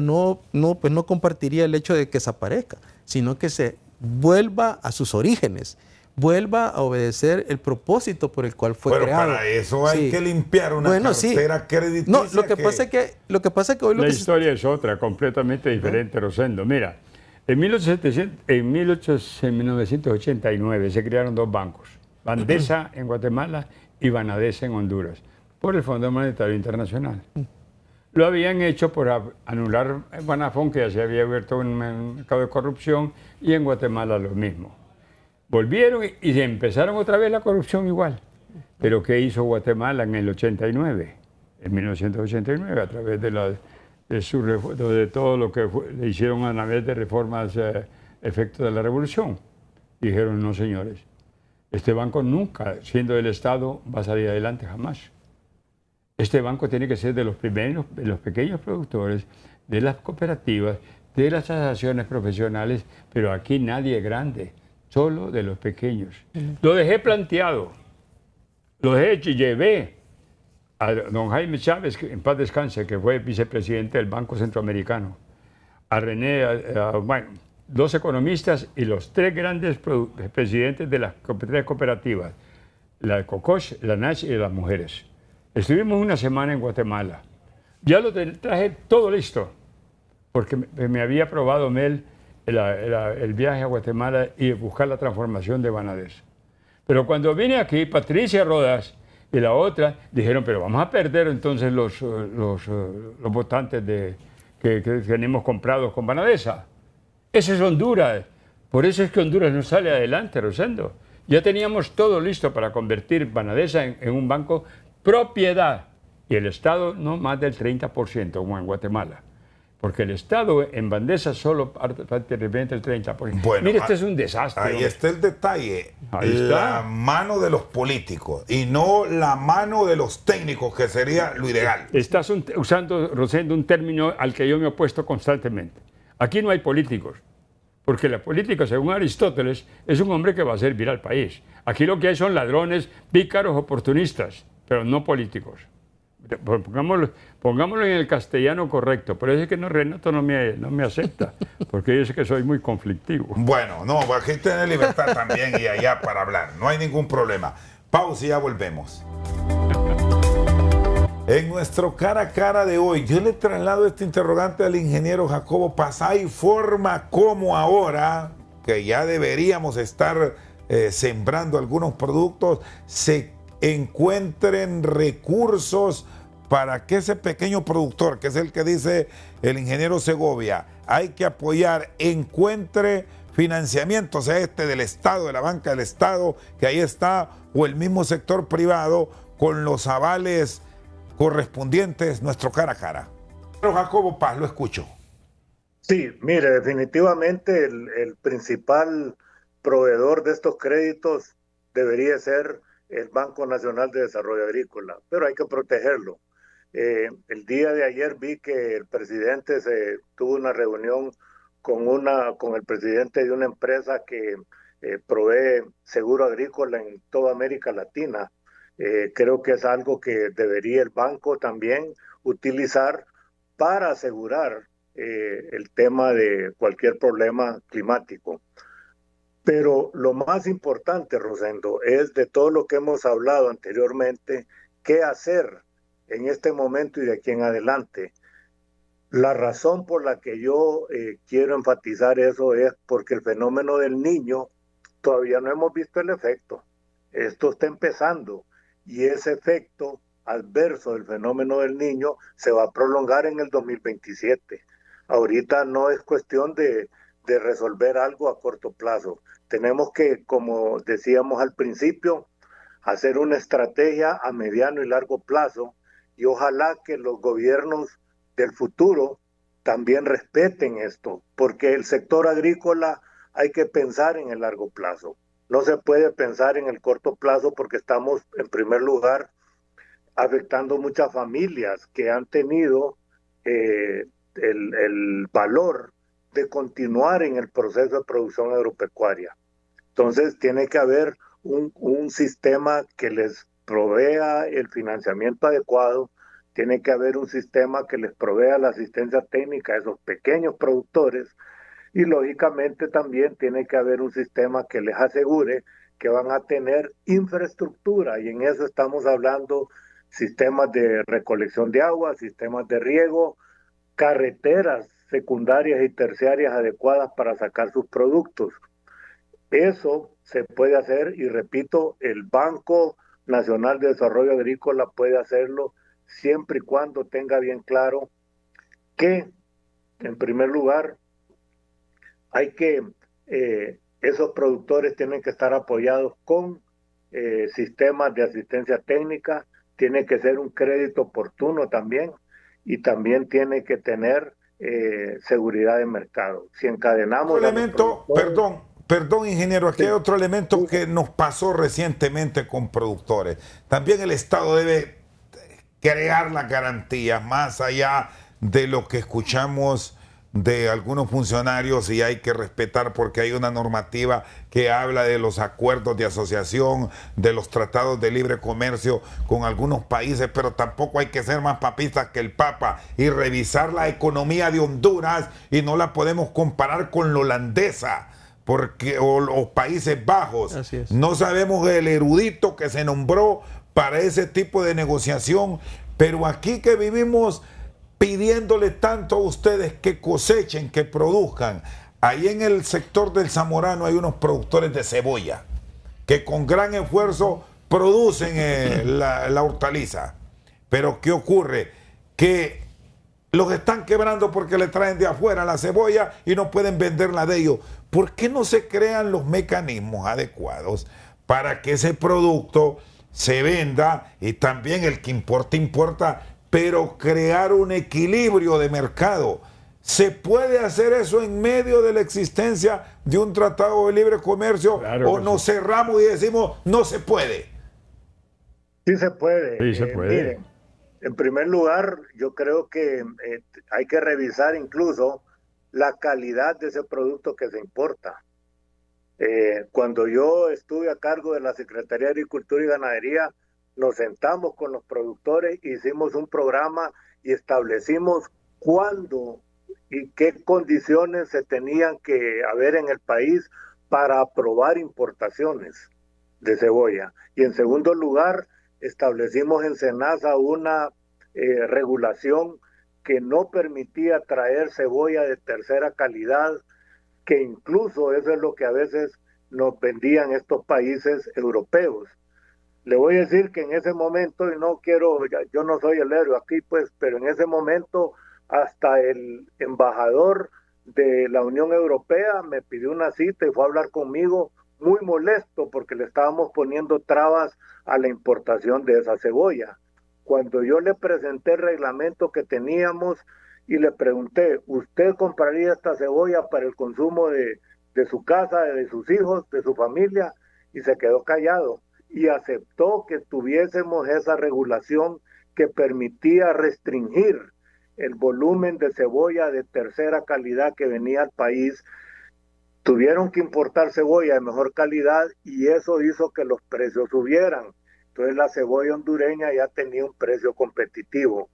pues no compartiría el hecho de que desaparezca, sino que se vuelva a sus orígenes, vuelva a obedecer el propósito por el cual fue creado. Pero para eso hay que limpiar una cartera crediticia. No, lo que pasa es que hoy la historia es otra, completamente diferente, Rosendo. Mira, en 1989 se crearon dos bancos, Bandesa en Guatemala y Banadesa en Honduras, por el Fondo Monetario Internacional. Lo habían hecho por anular Banafón, que ya se había abierto un mercado de corrupción, y en Guatemala lo mismo. Volvieron y empezaron otra vez la corrupción igual. Pero ¿qué hizo Guatemala en el 89? En 1989, a través de todo lo que le hicieron a través de reformas efecto de la revolución. Dijeron, no señores, este banco nunca, siendo del Estado, va a salir adelante jamás. Este banco tiene que ser de los primeros, de los pequeños productores, de las cooperativas, de las asociaciones profesionales, pero aquí nadie es grande, solo de los pequeños. Lo dejé planteado, llevé a don Jaime Chávez, que en paz descanse, que fue vicepresidente del Banco Centroamericano, a René, bueno, dos economistas y los tres grandes presidentes de las tres cooperativas, la de Cocosh, la NACH y de las mujeres. Estuvimos una semana en Guatemala. Ya lo traje todo listo, porque me había aprobado Mel el viaje a Guatemala y buscar la transformación de Banadesa. Pero cuando vine aquí, Patricia Rodas y la otra dijeron, pero vamos a perder entonces los votantes que tenemos comprados con Banadesa. Ese es Honduras. Por eso es que Honduras no sale adelante, Rosendo. Ya teníamos todo listo para convertir Banadesa en un banco propiedad, y el Estado no más del 30%, como en Guatemala. Porque el Estado en Bandesa solo representa el 30%. Bueno, mire, este es un desastre. Ahí está el detalle. Ahí está. La mano de los políticos y no la mano de los técnicos, que sería lo ideal. Estás usando, Rosendo, un término al que yo me opuesto constantemente. Aquí no hay políticos. Porque la política, según Aristóteles, es un hombre que va a servir al país. Aquí lo que hay son ladrones, pícaros, oportunistas, pero no políticos. Pongámoslo en el castellano correcto. Por eso es que Renato no me acepta, porque yo sé que soy muy conflictivo. Bueno, no, aquí tiene libertad también y allá para hablar, no hay ningún problema. Pausa y ya volvemos. En nuestro cara a cara de hoy, yo le traslado este interrogante al ingeniero Jacobo Paz. ¿Hay forma como ahora, que ya deberíamos estar sembrando algunos productos, se encuentren recursos para que ese pequeño productor, que es el que dice el ingeniero Segovia, hay que apoyar, encuentre financiamiento, sea este del Estado, de la banca del Estado, que ahí está, o el mismo sector privado, con los avales correspondientes, nuestro cara a cara? Pero Jacobo Paz, lo escucho. Sí, mire, definitivamente el principal proveedor de estos créditos debería ser el Banco Nacional de Desarrollo Agrícola, pero hay que protegerlo. El día de ayer vi que el presidente tuvo una reunión con el presidente de una empresa que provee seguro agrícola en toda América Latina. Creo que es algo que debería el banco también utilizar para asegurar el tema de cualquier problema climático. Pero lo más importante, Rosendo, es de todo lo que hemos hablado anteriormente, qué hacer en este momento y de aquí en adelante. La razón por la que yo quiero enfatizar eso es porque el fenómeno del Niño todavía no hemos visto el efecto. Esto está empezando y ese efecto adverso del fenómeno del Niño se va a prolongar en el 2027. Ahorita no es cuestión de resolver algo a corto plazo. Tenemos que, como decíamos al principio, hacer una estrategia a mediano y largo plazo y ojalá que los gobiernos del futuro también respeten esto, porque el sector agrícola hay que pensar en el largo plazo. No se puede pensar en el corto plazo porque estamos, en primer lugar, afectando muchas familias que han tenido el valor de continuar en el proceso de producción agropecuaria. Entonces tiene que haber un sistema que les provea el financiamiento adecuado, tiene que haber un sistema que les provea la asistencia técnica a esos pequeños productores y lógicamente también tiene que haber un sistema que les asegure que van a tener infraestructura y en eso estamos hablando sistemas de recolección de agua, sistemas de riego, carreteras secundarias y terciarias adecuadas para sacar sus productos. Eso se puede hacer y repito, el Banco Nacional de Desarrollo Agrícola puede hacerlo siempre y cuando tenga bien claro que, en primer lugar, hay que, esos productores tienen que estar apoyados con sistemas de asistencia técnica, tiene que ser un crédito oportuno también y también tiene que tener seguridad de mercado. Si encadenamos... Otro elemento, perdón ingeniero, aquí hay otro elemento que nos pasó recientemente con productores. También el Estado debe crear las garantías más allá de lo que escuchamos de algunos funcionarios y hay que respetar porque hay una normativa que habla de los acuerdos de asociación, de los tratados de libre comercio con algunos países, pero tampoco hay que ser más papistas que el Papa y revisar la economía de Honduras y no la podemos comparar con la holandesa o los Países Bajos. Así es. No sabemos el erudito que se nombró para ese tipo de negociación, pero aquí que vivimos pidiéndole tanto a ustedes que cosechen, que produzcan. Ahí en el sector del Zamorano hay unos productores de cebolla que con gran esfuerzo producen la hortaliza. Pero ¿qué ocurre? Que los están quebrando porque le traen de afuera la cebolla y no pueden venderla de ellos. ¿Por qué no se crean los mecanismos adecuados para que ese producto se venda y también el que importa, pero crear un equilibrio de mercado? ¿Se puede hacer eso en medio de la existencia de un tratado de libre comercio? Claro, o nos cerramos y decimos no se puede? Sí se puede. Sí se puede. Miren, en primer lugar, yo creo que hay que revisar incluso la calidad de ese producto que se importa. Cuando yo estuve a cargo de la Secretaría de Agricultura y Ganadería, nos sentamos con los productores, hicimos un programa y establecimos cuándo y qué condiciones se tenían que haber en el país para aprobar importaciones. de cebolla. Y en segundo lugar, establecimos en SENASA una regulación que no permitía traer cebolla de tercera calidad, que incluso eso es lo que a veces nos vendían estos países europeos. Le voy a decir que en ese momento, y no quiero, yo no soy el héroe aquí, pues, pero en ese momento hasta el embajador de la Unión Europea me pidió una cita y fue a hablar conmigo muy molesto porque le estábamos poniendo trabas a la importación de esa cebolla. Cuando yo le presenté el reglamento que teníamos y le pregunté, ¿usted compraría esta cebolla para el consumo de su casa, de sus hijos, de su familia? Y se quedó callado y aceptó que tuviésemos esa regulación que permitía restringir el volumen de cebolla de tercera calidad que venía al país. Tuvieron que importar cebolla de mejor calidad y eso hizo que los precios subieran. Entonces la cebolla hondureña ya tenía un precio competitivo.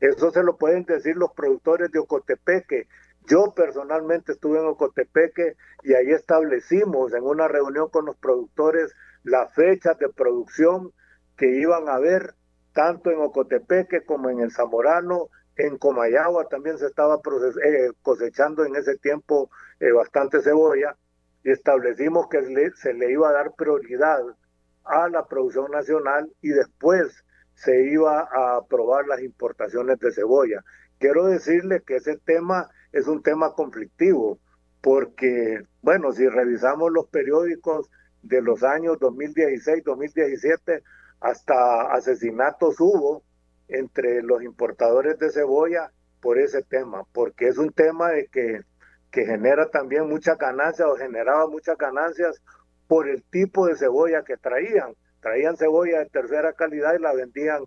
Eso se lo pueden decir los productores de Ocotepeque. Yo personalmente estuve en Ocotepeque y ahí establecimos en una reunión con los productores las fechas de producción que iban a haber tanto en Ocotepeque como en el Zamorano. En Comayagua también se estaba cosechando en ese tiempo bastante cebolla y establecimos que se le iba a dar prioridad a la producción nacional y después se iba a aprobar las importaciones de cebolla. Quiero decirle que ese tema es un tema conflictivo porque, bueno, si revisamos los periódicos de los años 2016, 2017, hasta asesinatos hubo entre los importadores de cebolla por ese tema, porque es un tema de que genera también muchas ganancias o generaba muchas ganancias por el tipo de cebolla que traían. Traían cebolla de tercera calidad y la vendían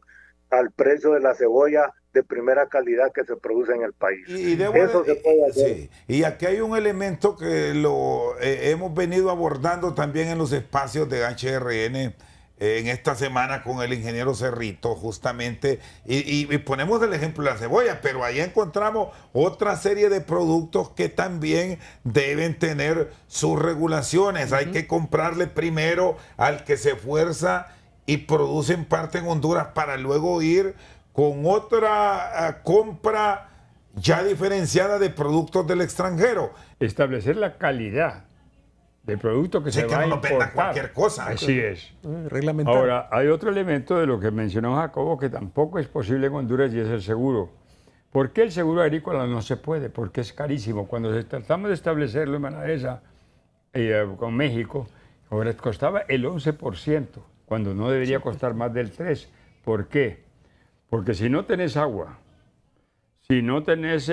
al precio de la cebolla de primera calidad que se produce en el país. Eso se puede hacer. Sí. Y aquí hay un elemento que lo hemos venido abordando también en los espacios de HRN en esta semana con el ingeniero Cerrito, justamente, y ponemos el ejemplo de la cebolla, pero ahí encontramos otra serie de productos que también deben tener sus regulaciones. Hay que comprarle primero al que se esfuerza y produce en parte en Honduras para luego ir con otra compra ya diferenciada de productos del extranjero. Establecer la calidad del producto que se va a importar. Venda cualquier cosa. Así es. Reglamentar. Ahora, hay otro elemento de lo que mencionó Jacobo que tampoco es posible en Honduras y es el seguro. ¿Por qué el seguro agrícola no se puede? Porque es carísimo. Cuando tratamos de establecerlo en Manadesa, con México, ahora costaba el 11%, cuando no debería costar más del 3%. ¿Por qué? Porque si no tenés agua, si no tenés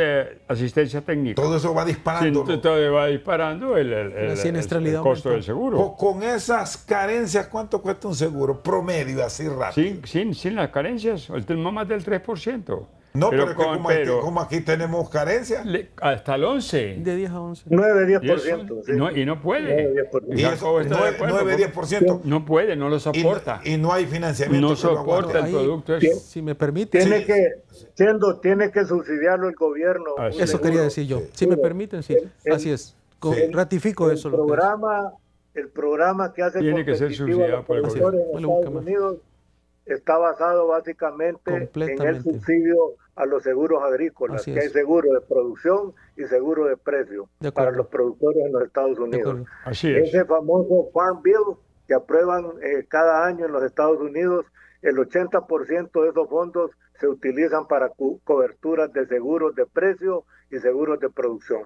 asistencia técnica, todo eso va disparando. Todo va disparando el costo del seguro. Con esas carencias, ¿cuánto cuesta un seguro promedio así rápido? Sin las carencias, no más del 3%. No, pero como aquí tenemos carencias. Hasta el 11. De 10 a 11. 9-10%. Sí. Y no puede. 9-10%. No puede, no lo soporta. Y no hay financiamiento. No soporta el producto. Si me permite. Tiene que subsidiarlo el gobierno. Eso quería decir yo. Si me permiten, sí. Así es. Ratifico eso. El programa que hace tiene que ser subsidiado por el gobierno. En Estados Unidos está basado básicamente en el subsidio a los seguros agrícolas, que hay seguro de producción y seguro de precio para los productores en los Estados Unidos. Así es. Ese famoso Farm Bill que aprueban cada año en los Estados Unidos, el 80% de esos fondos se utilizan para coberturas de seguros de precio y seguros de producción.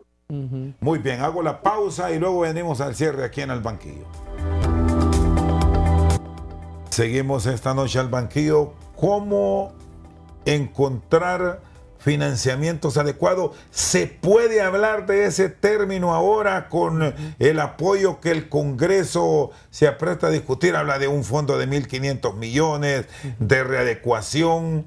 Muy bien, hago la pausa y luego venimos al cierre aquí en el banquillo. Seguimos esta noche al banquillo. ¿Cómo encontrar financiamientos adecuados? ¿Se puede hablar de ese término ahora con el apoyo que el Congreso se apresta a discutir? Habla de un fondo de 1.500 millones de readecuación,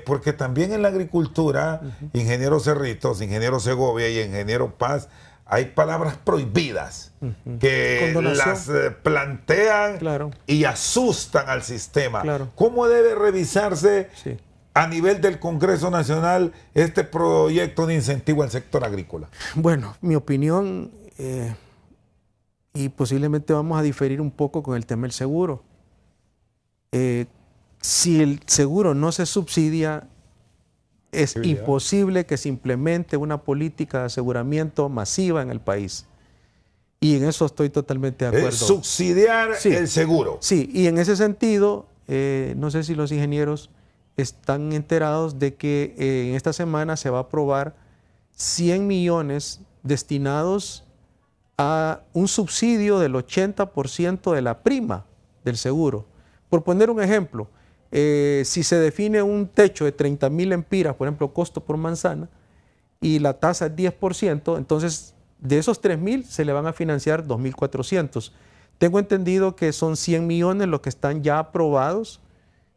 porque también en la agricultura, ingeniero Cerritos, ingeniero Segovia y ingeniero Paz, hay palabras prohibidas que las plantean y asustan al sistema. ¿Cómo debe revisarse a nivel del Congreso Nacional este proyecto de incentivo al sector agrícola? Bueno, mi opinión, y posiblemente vamos a diferir un poco con el tema del seguro. Si el seguro no se subsidia, es imposible que se implemente una política de aseguramiento masiva en el país. Y en eso estoy totalmente de acuerdo. Subsidiar el seguro. Sí, y en ese sentido, no sé si los ingenieros están enterados de que en esta semana se va a aprobar 100 millones destinados a un subsidio del 80% de la prima del seguro. Por poner un ejemplo, si se define un techo de 30.000 empiras, por ejemplo, costo por manzana, y la tasa es 10%, entonces de esos 3.000 se le van a financiar 2.400. Tengo entendido que son 100 millones los que están ya aprobados,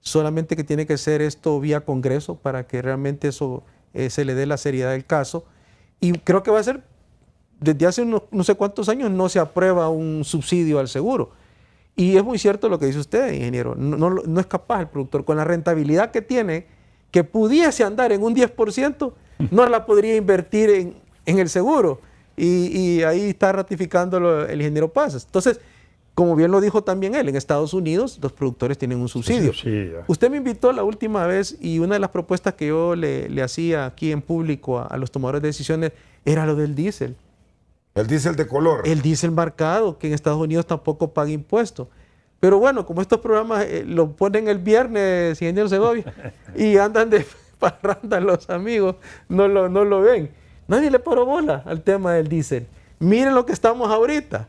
solamente que tiene que ser esto vía Congreso para que realmente eso se le dé la seriedad del caso. Y creo que va a ser, desde hace no sé cuántos años no se aprueba un subsidio al seguro. Y es muy cierto lo que dice usted, ingeniero, no es capaz el productor, con la rentabilidad que tiene, que pudiese andar en un 10%, no la podría invertir en el seguro. Y ahí está ratificándolo el ingeniero Paz. Entonces, como bien lo dijo también él, en Estados Unidos los productores tienen un subsidio. Usted me invitó la última vez y una de las propuestas que yo le hacía aquí en público a los tomadores de decisiones era lo del diésel. El diésel de color. El diésel marcado, que en Estados Unidos tampoco paga impuestos. Pero bueno, como estos programas lo ponen el viernes, ingeniero Segovia, y andan de parranda los amigos, no lo ven. Nadie le paró bola al tema del diésel. Miren lo que estamos ahorita.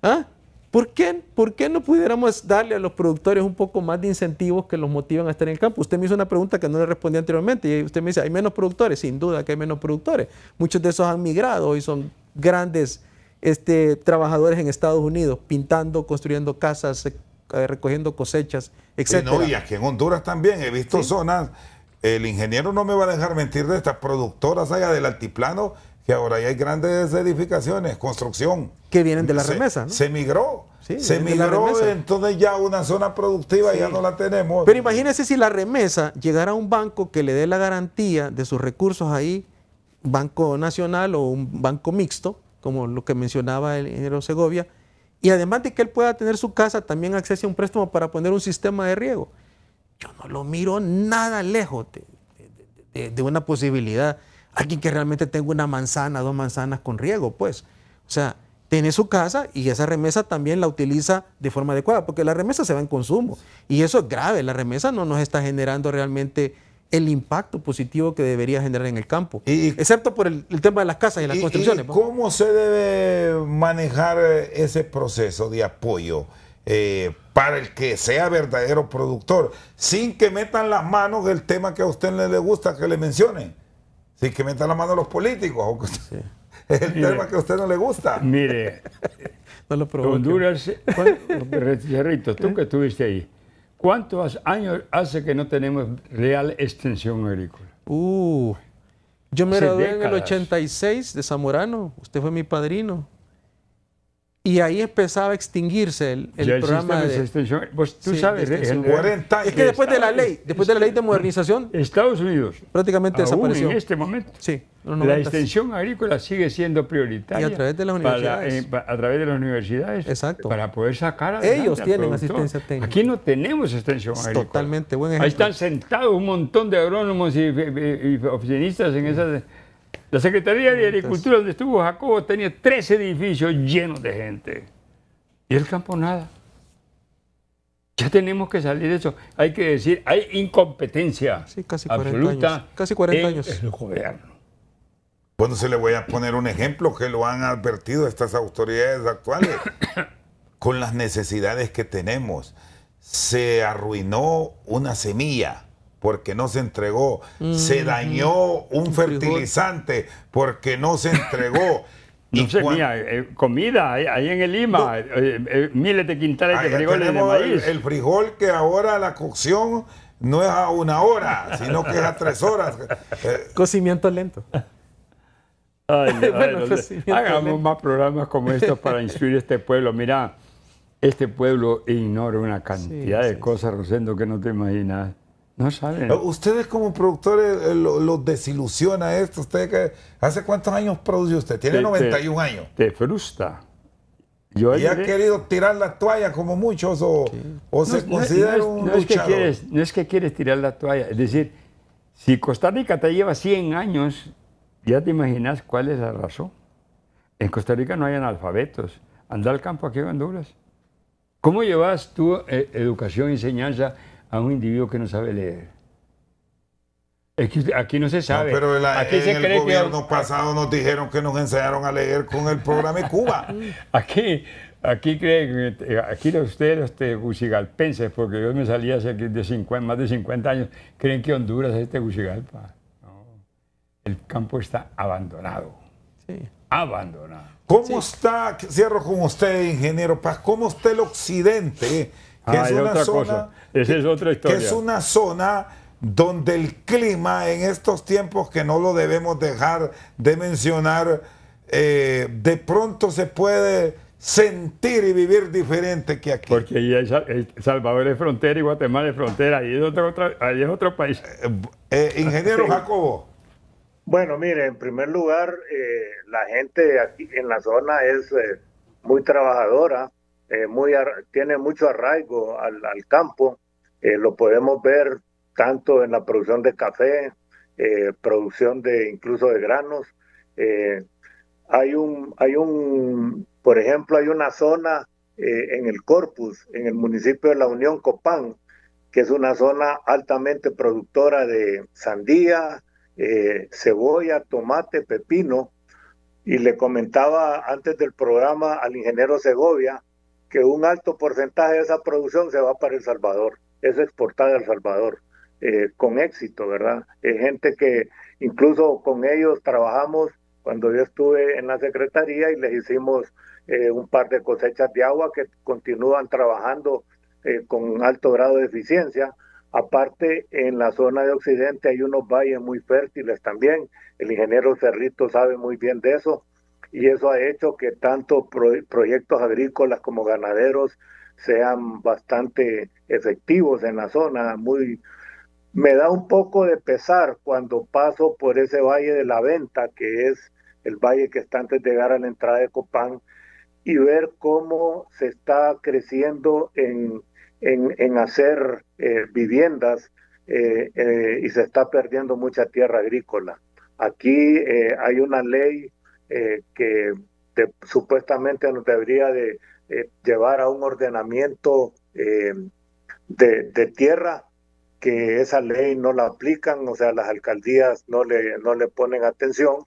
¿Ah? ¿Por qué no pudiéramos darle a los productores un poco más de incentivos que los motivan a estar en el campo? Usted me hizo una pregunta que no le respondí anteriormente y usted me dice, ¿hay menos productores? Sin duda que hay menos productores. Muchos de esos han migrado y son grandes trabajadores en Estados Unidos, pintando, construyendo casas, recogiendo cosechas, etc. No, y aquí en Honduras también he visto zonas, el ingeniero no me va a dejar mentir, de estas productoras allá del altiplano, que ahora ya hay grandes edificaciones, construcción. Que vienen de la remesa, ¿no? Se migró. Sí, se migró, entonces ya una zona productiva ya no la tenemos. Pero imagínese si la remesa llegara a un banco que le dé la garantía de sus recursos ahí, Banco Nacional o un banco mixto, como lo que mencionaba el ingeniero Segovia, y además de que él pueda tener su casa, también accese a un préstamo para poner un sistema de riego. Yo no lo miro nada lejos de una posibilidad. Alguien que realmente tenga una manzana, 2 manzanas con riego, pues. O sea, tiene su casa y esa remesa también la utiliza de forma adecuada, porque la remesa se va en consumo. Y eso es grave, la remesa no nos está generando realmente el impacto positivo que debería generar en el campo, excepto por el tema de las casas y las construcciones. ¿Cómo se debe manejar ese proceso de apoyo para el que sea verdadero productor, sin que metan las manos el tema que a usted le gusta que le mencione, sin que metan las manos los políticos, aunque el tema que a usted no le gusta? Mire, no lo provoque. Honduras, Cerrito, tú que estuviste ahí, ¿cuántos años hace que no tenemos real extensión agrícola? Yo me gradué en el 86 de Zamorano, usted fue mi padrino. Y ahí empezaba a extinguirse el programa de extensión. Pues tú sabes, 40 años. Es que después de la ley de modernización, Estados Unidos prácticamente desapareció. En este momento, sí, la extensión agrícola sigue siendo prioritaria. Y a través de las universidades. A través de las universidades. Exacto. Para poder sacar adelante. Ellos tienen asistencia técnica. Aquí no tenemos extensión agrícola. Totalmente, buen ejemplo. Ahí están sentados un montón de agrónomos y oficinistas en esas. La Secretaría de Agricultura, donde estuvo Jacobo, tenía 3 edificios llenos de gente. Y el campo nada. Ya tenemos que salir de eso. Hay que decir, hay incompetencia casi 40 absoluta años. Casi 40 años. En el gobierno. Bueno, se le voy a poner un ejemplo que lo han advertido estas autoridades actuales. Con las necesidades que tenemos, se arruinó una semilla porque no se entregó, se dañó un fertilizante porque no se entregó. No sé, comida, ahí en el Lima, miles de quintales de frijoles de maíz. El frijol que ahora la cocción no es a 1 hora, sino que es a 3 horas. Cocimiento lento. Hagamos más programas como estos para instruir a este pueblo. Mira, este pueblo ignora una cantidad de cosas, Rosendo, que no te imaginas. No saben. Ustedes como productores los desilusiona esto. ¿Hace cuántos años produce usted? Tiene 91 años. Te frustra. Yo ¿Y ha querido tirar la toalla como muchos o se considera un luchador? No es que quieres tirar la toalla, es decir, si Costa Rica te lleva 100 años, ya te imaginas cuál es la razón. En Costa Rica no hay analfabetos. Anda al campo aquí en Honduras. ¿Cómo llevas tú educación y enseñanza a un individuo que no sabe leer? Es que aquí no se sabe. No, pero aquí en se el cree gobierno pasado nos dijeron que nos enseñaron a leer con el programa de Cuba. Aquí creen, aquí ustedes, los tegucigalpenses, porque yo me salí hace más de 50 años, creen que Honduras es Tegucigalpa. No, el campo está abandonado. Sí. Abandonado. ¿Cómo está, cierro con usted, ingeniero Paz, cómo está el occidente? Que es una otra zona, cosa. Esa es otra historia. Que es una zona donde el clima en estos tiempos, que no lo debemos dejar de mencionar, de pronto se puede sentir y vivir diferente que aquí. Porque ya Salvador es frontera y Guatemala es frontera, ahí es otro país. Ingeniero Jacobo. Bueno, mire, en primer lugar, la gente aquí en la zona es muy trabajadora, tiene mucho arraigo al campo. Lo podemos ver tanto en la producción de café, producción incluso de granos. Por ejemplo, hay una zona en el Corpus, en el municipio de La Unión, Copán, que es una zona altamente productora de sandía, cebolla, tomate, pepino, y le comentaba antes del programa al ingeniero Segovia que un alto porcentaje de esa producción se va para El Salvador, es exportada a El Salvador, con éxito, ¿verdad? Gente que incluso con ellos trabajamos cuando yo estuve en la Secretaría y les hicimos un par de cosechas de agua que continúan trabajando con alto grado de eficiencia. Aparte, en la zona de Occidente hay unos valles muy fértiles también. El ingeniero Cerrito sabe muy bien de eso. Y eso ha hecho que tanto proyectos agrícolas como ganaderos sean bastante efectivos en la zona. Me da un poco de pesar cuando paso por ese valle de la Venta, que es el valle que está antes de llegar a la entrada de Copán, y ver cómo se está creciendo en hacer viviendas y se está perdiendo mucha tierra agrícola. Aquí hay una ley que supuestamente nos debería de llevar a un ordenamiento de tierra, que esa ley no la aplican, o sea, las alcaldías no le ponen atención.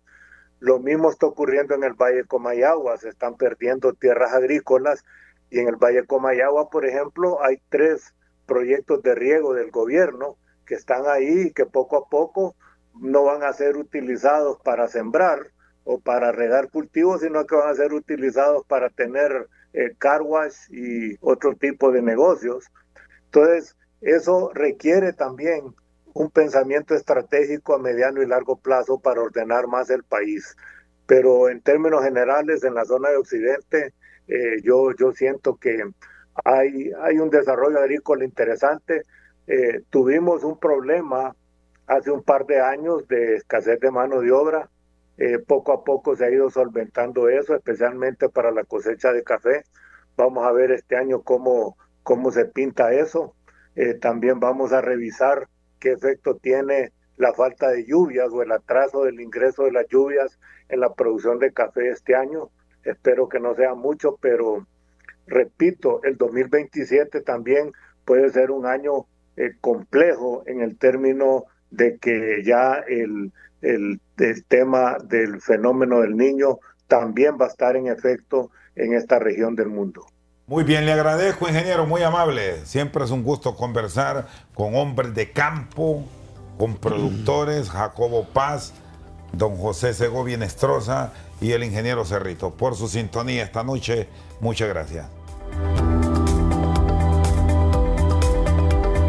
Lo mismo está ocurriendo en el Valle de Comayagua, se están perdiendo tierras agrícolas, y en el Valle de Comayagua, por ejemplo, hay 3 proyectos de riego del gobierno que están ahí y que poco a poco no van a ser utilizados para sembrar o para regar cultivos, sino que van a ser utilizados para tener car wash y otro tipo de negocios. Entonces, eso requiere también un pensamiento estratégico a mediano y largo plazo para ordenar más el país. Pero en términos generales, en la zona de Occidente, yo siento que hay un desarrollo agrícola interesante. Tuvimos un problema hace un par de años de escasez de mano de obra. Poco a poco se ha ido solventando eso, especialmente para la cosecha de café. Vamos a ver este año cómo se pinta eso. También vamos a revisar qué efecto tiene la falta de lluvias o el atraso del ingreso de las lluvias en la producción de café este año. Espero que no sea mucho, pero repito, el 2027 también puede ser un año complejo en el término de que ya el tema del fenómeno del Niño también va a estar en efecto en esta región del mundo. Muy bien, le agradezco, ingeniero, muy amable. Siempre es un gusto conversar con hombres de campo, con productores, Jacobo Paz, don José Segovia Nestroza y el ingeniero Cerrito. Por su sintonía esta noche, muchas gracias.